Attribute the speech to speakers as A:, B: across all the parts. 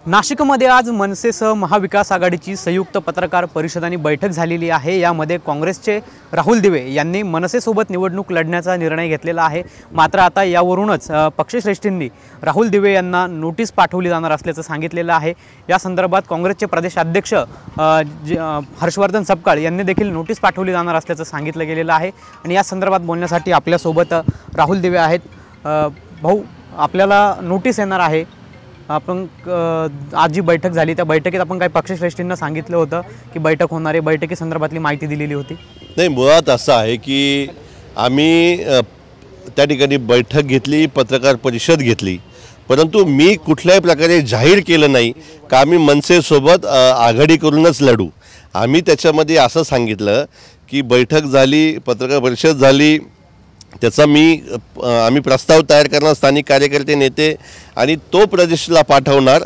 A: नाशिकमध्ये आज मनसेसह महाविकास आघाडीची संयुक्त पत्रकार परिषद आणि बैठक झालेली आहे। यामध्ये काँग्रेसचे राहुल दिवे यांनी मनसेसोबत निवडणूक लढण्याचा निर्णय घेतलेला आहे। मात्र आता यावरूनच पक्षश्रेष्ठींनी राहुल दिवे यांना नोटीस पाठवली जाणार असल्याचं सांगितलेलं आहे। या संदर्भात काँग्रेसचे प्रदेशाध्यक्ष हर्षवर्धन सपकाळ यांनी देखील नोटीस पाठवली जाणार असल्याचं सांगितलं गेलेलं आहे। आणि या संदर्भात बोलण्यासाठी आपल्यासोबत राहुल दिवे आहेत। भाऊ, आपल्याला नोटीस येणार आहे। आपण आज जी बैठक झाली त्या बैठकीत आपण काही पक्षश्रेष्ठींना सांगितलं होतं की बैठक होणार आहे, बैठकी संदर्भातली माहिती दिलेली होती।
B: नाही, मुळात असं आहे की आम्ही त्या ठिकाणी बैठक घेतली, पत्रकार परिषद घेतली, परंतु मी कुठल्याही प्रकारे जाहीर केलं नाही का आम्ही मनसेसोबत आघाडी करूनच लढू। आम्ही त्याच्यामध्ये असं सांगितलं की बैठक झाली, पत्रकार परिषद झाली, त्याचा आम्ही प्रस्ताव तयार करणार, स्थानिक कार्यकर्ते नेते आणि तो प्रदेशला पाठवणार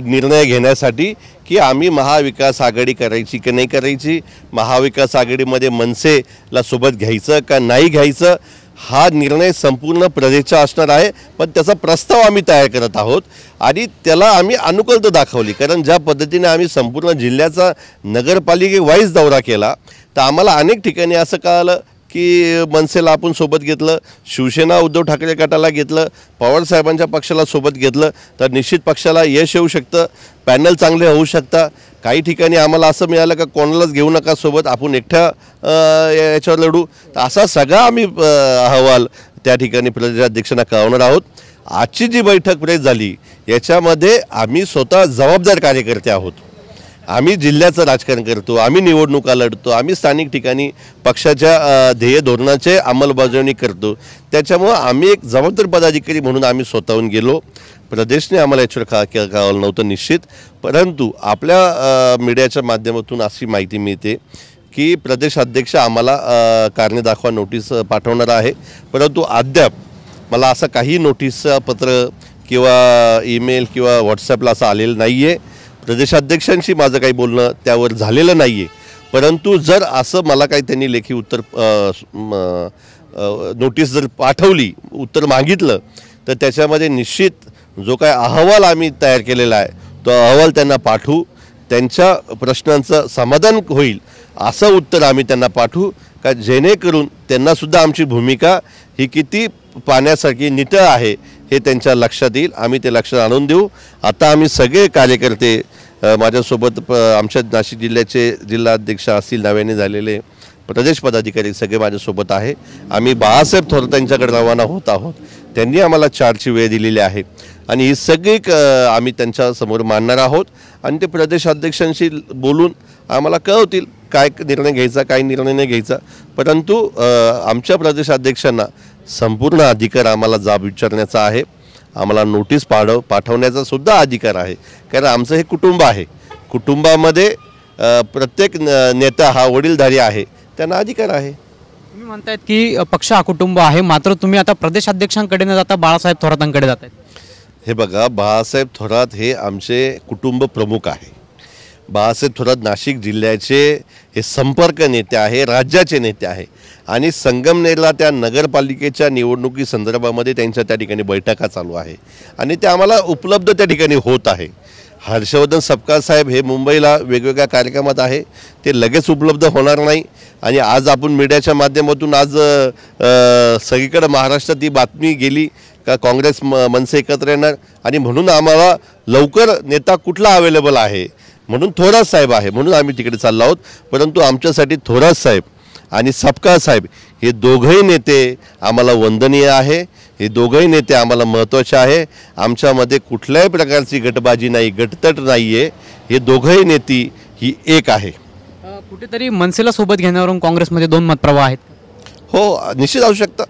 B: निर्णय घेण्यासाठी की आम्ही महाविकास आघाडी करायची की नाही करायची, महाविकास आघाडीमध्ये मनसेला सोबत घ्यायचं का नाही घ्यायचं, हा निर्णय संपूर्ण प्रदेशचा असणार आहे। पण त्याचा प्रस्ताव आम्ही तयार करत आहोत आणि त्याला आम्ही अनुकूलता दाखवली। कारण ज्या पद्धतीने आम्ही संपूर्ण जिल्ह्याचा नगरपालिके वाईज दौरा केला तर आम्हाला अनेक ठिकाणी असं कळालं की मनसेला आपण सोबत घेतलं, शिवसेना उद्धव ठाकरे गटाला घेतलं, पवारसाहेबांच्या पक्षाला सोबत घेतलं तर निश्चित पक्षाला यश येऊ शकतं, पॅनल चांगले होऊ शकतं। काही ठिकाणी आम्हाला असं मिळालं का कोणालाच घेऊ नका सोबत, आपण एकट्या याच्यावर लढू। तर असा सगळा आम्ही अहवाल त्या ठिकाणी प्रदेशाध्यक्षांना कळवणार आहोत। आजची जी बैठक प्रेस झाली याच्यामध्ये आम्ही स्वतः जबाबदार कार्यकर्ते आहोत। आम्ही जिल्ह्याचं राजकारण करतो, आम्ही निवडणुका लढतो, आम्ही स्थानिक ठिकाणी पक्षाच्या ध्येय धोरणाचे अंमलबजावणी करतो। त्याच्यामुळं आम्ही एक जबाबदार पदाधिकारी म्हणून आम्ही स्वतःहून गेलो। प्रदेशने आम्हाला याच्यावर कळवलं नव्हतं निश्चित, परंतु आपल्या मीडियाच्या माध्यमातून अशी माहिती मिळते की प्रदेशाध्यक्ष आम्हाला कारणे दाखवा नोटीस पाठवणार आहे। परंतु अद्याप मला असं काही नोटीस पत्र किंवा ईमेल किंवा व्हॉट्सॲपला असं आलेलं नाही आहे। प्रदेशाध्यक्षांशी माझं काही बोलणं त्यावर झालेलं नाही आहे। परंतु जर असं मला काही त्यांनी लेखी उत्तर नोटीस जर पाठवली, उत्तर मागितलं तर त्याच्यामध्ये निश्चित जो काय अहवाल आम्ही तयार केलेला आहे तो अहवाल त्यांना पाठवू, त्यांच्या प्रश्नांचं समाधान होईल असं उत्तर आम्ही त्यांना पाठवू का जेणेकरून त्यांनासुद्धा आमची भूमिका ही किती पाण्यासारखी नितळ आहे हे त्यांच्या लक्षात येईल। आम्ही ते लक्षात आणून देऊ। आता आम्ही सगळे कार्यकर्ते माझ्यासोबत आमच्या नाशिक जिल्ह्याचे जिल्हाध्यक्ष असतील, नव्याने झालेले प्रदेश पदाधिकारी सगळे माझ्यासोबत आहे। आम्ही बाळासाहेब थोरात यांच्याकडे रवाना होत आहोत। त्यांनी आम्हाला 4ची वेळ दिलेली आहे आणि ही सगळी आम्ही त्यांच्यासमोर मांडणार आहोत आणि ते प्रदेशाध्यक्षांशी बोलून आम्हाला कळवतील काय निर्णय घ्यायचा, काय निर्णय नाही घ्यायचा। परंतु आमच्या प्रदेशाध्यक्षांना संपूर्ण अधिकार आम्हाला जाब विचारण्याचा आहे, आम्हाला नोटीस पाठवण्याचा सुद्धा अधिकार आहे। कारण आमचं हे कुटुंब आहे, कुटुंबामध्ये प्रत्येक नेता हा वडीलधारी आहे, त्यांना अधिकार आहे।
A: तुम्ही म्हणतायत की पक्ष हा कुटुंब आहे, मात्र तुम्ही आता प्रदेशाध्यक्षांकडे न जाता बाळासाहेब थोरातांकडे जात आहेत।
B: हे बघा, बाळासाहेब थोरात हे आमचे कुटुंब प्रमुख आहे। बाळासाहेब थोरात नाशिक जिल्ह्याचे हे संपर्क नेते आहे, राज्याचे नेते आहे आणि संगमनेरला त्या नगरपालिकेच्या निवडणुकी संदर्भामध्ये त्यांच्या त्या ठिकाणी बैठका चालू आहे आणि ते आम्हाला उपलब्ध त्या ठिकाणी होत आहे। हर्षवर्धन सपकाळ साहेब हे मुंबईला वेगवेगळ्या कार्यक्रमात आहे, ते लगेच उपलब्ध होणार नाही आणि आज आपण मीडियाच्या माध्यमातून आज सगळीकडे महाराष्ट्रात ही बातमी गेली का काँग्रेस मनसे एकत्र येणार आणि म्हणून आम्हाला लवकर नेता कुठला अवेलेबल आहे म्हणून थोरात साहेब आहे, म्हणून आम्ही तिकडे चाललो आहोत। परंतु आमच्यासाठी थोरात साहेब आणि सपकाळ साहेब हे दोघंही नेते आम्हाला वंदनीय आहे, हे दोघंही नेते आम्हाला महत्त्वाचे आहे। आमच्यामध्ये कुठल्याही प्रकारची गटबाजी नाही, गटतट नाही आहे, हे दोघंही नेते ही एक आहे।
A: कुठेतरी मनसेला सोबत घेण्यावरून काँग्रेसमध्ये 2 मतप्रवाह आहेत।
B: हो, निश्चित असू शकतं,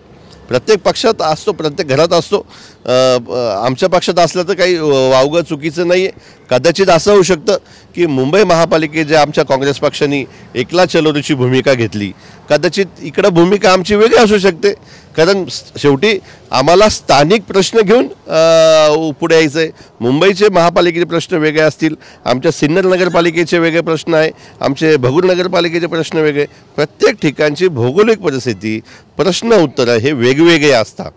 B: प्रत्येक पक्षात असतो, प्रत्येक घरात असतो। आमच्या पक्षात असलं तर काही वावगं चुकीचं नाही आहे। कदाचित असं होऊ शकतं की मुंबई महापालिकेच्या आमच्या काँग्रेस पक्षाने एकला चलोरीची भूमिका घेतली, कदाचित इकडं भूमिका आमची वेगळी असू शकते। कारण शेवटी आम्हाला स्थानिक प्रश्न घेऊन पुढे यायचं आहे। मुंबईचे महापालिकेचे प्रश्न वेगळे असतील, आमच्या सिन्नर नगरपालिकेचे वेगळे प्रश्न आहे, आमचे भगूर नगरपालिकेचे प्रश्न वेगळे। प्रत्येक ठिकाणची भौगोलिक परिस्थिती, प्रश्न उत्तरं हे वेगवेगळे असतात।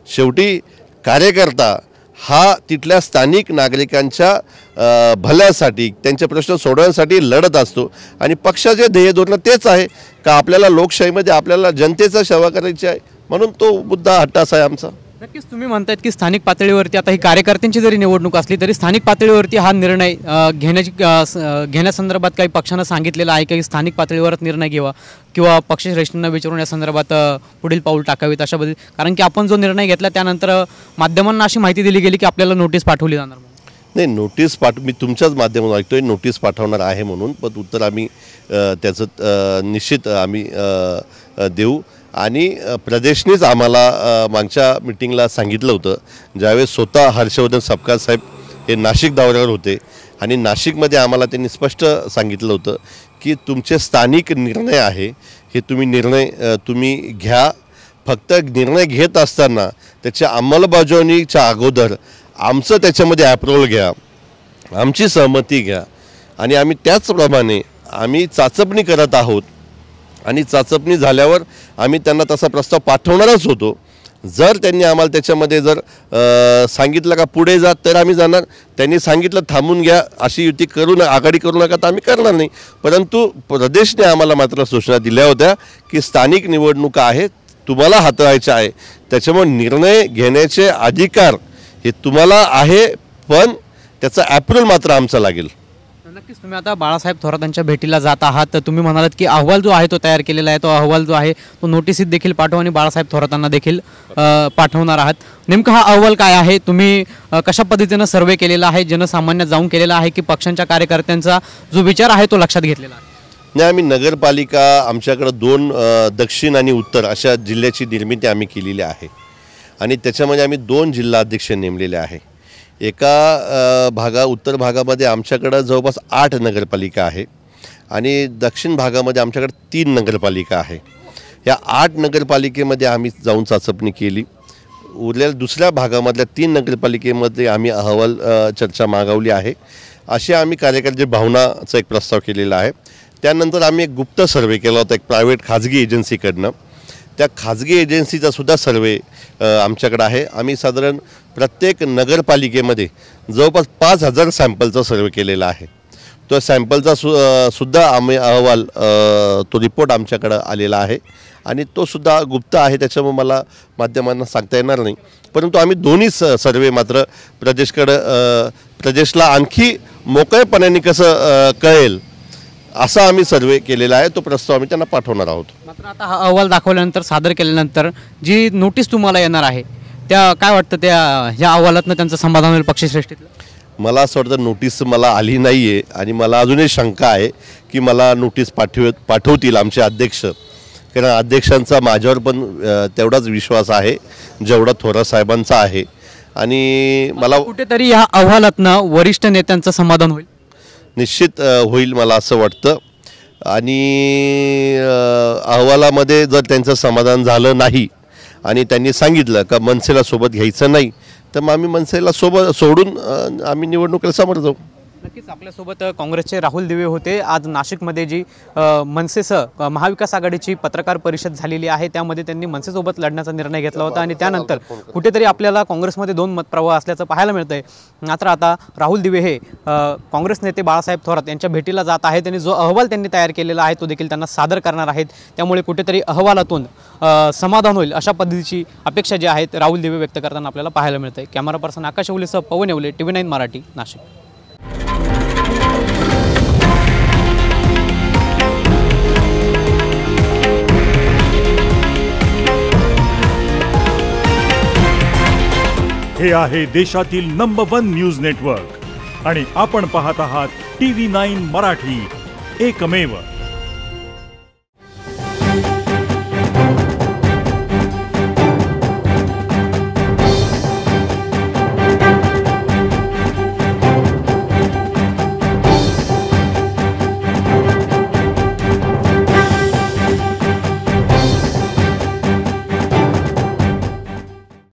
B: शेवटी कार्यकर्ता हा तिथल्या स्थानिक नागरिकांच्या भल्यासाठी, त्यांचे प्रश्न सोडवण्यासाठी लढत असतो आणि पक्षाचे ध्येय धोरण तेच आहे का आपल्याला लोकशाहीमध्ये आपल्याला जनतेचा सेवा करायची आहे, म्हणून तो मुद्दा हट्टास आहे आमचा.
A: नक्कीच तुम्ही म्हणतायत की स्थानिक पातळीवरती आता ही कार्यकर्त्यांची जरी निवडणूक असली तरी स्थानिक पातळीवरती हा निर्णय घेण्यासंदर्भात काही पक्षानं सांगितलेलं आहे की स्थानिक पातळीवरच निर्णय घ्यावा किंवा पक्षश्रेष्ठींना विचारून या संदर्भात पुढील पाऊल टाकावीत अशा बद्दल, कारण की आपण जो निर्णय घेतला त्यानंतर माध्यमांना अशी माहिती दिली गेली की आपल्याला नोटीस पाठवली जाणार.
B: नाही, नोटीस मी तुमच्याच माध्यमातून ऐकतोय नोटीस पाठवणार आहे म्हणून, पण उत्तर आम्ही त्याचं निश्चित आम्ही देऊ. आणि प्रदेशनेच आम्हाला मागच्या मिटिंगला सांगितलं होतं, ज्यावेळेस स्वतः हर्षवर्धन सपकाळ साहेब हे नाशिक दौऱ्यावर होते आणि नाशिकमध्ये आम्हाला त्यांनी स्पष्ट सांगितलं होतं की तुमचे स्थानिक निर्णय आहे हे तुम्ही घ्या, फक्त निर्णय घेत असताना त्याच्या अंमलबजावणीच्या अगोदर आमचं त्याच्यामध्ये ॲप्रुव्हल घ्या, आमची सहमती घ्या आणि आम्ही त्याचप्रमाणे आम्ही चाचपणी करत आहोत आणि चाचपणी झाल्यावर आम्ही त्यांना तसा प्रस्ताव पाठवणारच होतो. जर त्यांनी आम्हाला त्याच्यामध्ये जर सांगितलं का पुढे जा तर आम्ही जाणार, त्यांनी सांगितलं थांबून घ्या, अशी युती करू आघाडी करू नका तर आम्ही करणार नाही. परंतु प्रदेशने आम्हाला मात्र सूचना दिल्या होत्या की स्थानिक निवडणुका आहेत, तुम्हाला हाताळायच्या आहे, त्याच्यामुळे निर्णय घेण्याचे अधिकार हे तुम्हाला आहे, पण त्याचा ॲप्रुव्हल मात्र आमचा लागेल.
A: नक्कीच तुम्ही आता बाळासाहेब थोरातांच्या भेटीला जात आहात, तर तुम्ही म्हणालात की अहवाल जो आहे तो तयार केलेला आहे, तो अहवाल जो आहे तो नोटीसीत देखील पाठवा आणि बाळासाहेब थोरातांना देखील पाठवणार आहात. नेमका हा अहवाल काय आहे, तुम्ही कशा पद्धतीनं सर्वे केलेला आहे, जनसामान्यात जाऊन केलेला आहे की पक्षांच्या कार्यकर्त्यांचा जो विचार आहे तो लक्षात घेतलेला आहे?
B: नाही, आम्ही नगरपालिका आमच्याकडं 2 दक्षिण आणि उत्तर अशा जिल्ह्याची निर्मिती आम्ही केलेली आहे आणि त्याच्यामध्ये आम्ही 2 जिल्हाध्यक्ष नेमलेले आहे. एका उत्तर भागामध्ये आमच्याकडं जवळपास 8 नगरपालिका आहे आणि दक्षिण भागामध्ये आमच्याकडे 3 नगरपालिका आहे. या 8 नगरपालिकेमध्ये आम्ही जाऊन चाचपणी केली. उरलेल्या दुसऱ्या भागामधल्या 3 नगरपालिकेमध्ये आम्ही अहवाल चर्चा मागवली आहे. असे आम्ही कार्यकर्ते भावनाचा एक प्रस्ताव केलेला आहे. त्यानंतर आम्ही एक गुप्त सर्वे केला होता एक प्रायव्हेट खाजगी एजन्सीकडनं. त्या खाजगी एजन्सीचा सुद्धा सर्वे आमच्याकडे आहे. आम्ही साधारण प्रत्येक नगरपालिकेमध्ये जवळपास 5000 सॅम्पलचा सर्वे केलेला आहे. तो सॅम्पलचा सुद्धा आम्ही अहवाल तो रिपोर्ट आमच्याकडं आलेला आहे आणि तो सुद्धा गुप्त आहे, त्याच्यामुळे मला माध्यमांना सांगता येणार नाही. परंतु आम्ही दोन्ही सर्वे मात्र प्रदेशला आणखी मोकळेपणाने कसं कळेल असा आम्ही सर्वे केलेला आहे. तो प्रस्ताव आम्ही त्यांना पाठवणार आहोत.
A: मात्र आता हा अहवाल दाखवल्यानंतर, सादर केल्यानंतर जी नोटीस तुम्हाला येणार आहे त्या काय वाटतं, ह्या अहवालातनं त्यांचं समाधान होईल पक्षश्रेष्ठीतलं?
B: मला असं वाटतं नोटीस मला आली नाही आहे आणि मला अजूनही शंका आहे की मला नोटीस पाठवतील आमचे अध्यक्ष, कारण अध्यक्षांचा माझ्यावर पण तेवढाच विश्वास आहे जेवढा थोरात साहेबांचा आहे. आणि मला
A: कुठेतरी ह्या अहवालातनं वरिष्ठ नेत्यांचं समाधान होईल?
B: निश्चित होईल मला असं वाटतं. आणि अहवालामध्ये जर त्यांचं समाधान झालं नाही आणि त्यांनी सांगितलं का मनसेला सोबत घ्यायचं नाही, तर मग आम्ही मनसेला सोडून आम्ही निवडणुकीला समोर जाऊ.
A: नक्कीच आपल्यासोबत काँग्रेसचे राहुल दिवे होते. आज नाशिकमध्ये जी मनसेसह महाविकास आघाडीची पत्रकार परिषद झालेली आहे त्यामध्ये त्यांनी मनसेसोबत लढण्याचा निर्णय घेतला होता आणि त्यानंतर कुठेतरी आपल्याला काँग्रेसमध्ये 2 मतप्रवाह असल्याचं पाहायला मिळतंय. मात्र आता राहुल दिवे हे काँग्रेस नेते बाळासाहेब थोरात यांच्या भेटीला जात आहेत. त्यांनी जो अहवाल त्यांनी तयार केलेला आहे तो देखील त्यांना सादर करणार आहेत. त्यामुळे कुठेतरी अहवालातून समाधान होईल अशा पद्धतीची अपेक्षा जी आहेत राहुल दिवे व्यक्त करताना आपल्याला पाहायला मिळतंय. कॅमेरा पर्सन आकाश येवलेसह पवन येवले, TV9 मराठी, नाशिक.
C: हे आहे देशातील नंबर 1 न्यूज नेटवर्क आणि आपण पाहत आहात TV9 मराठी, एकमेव.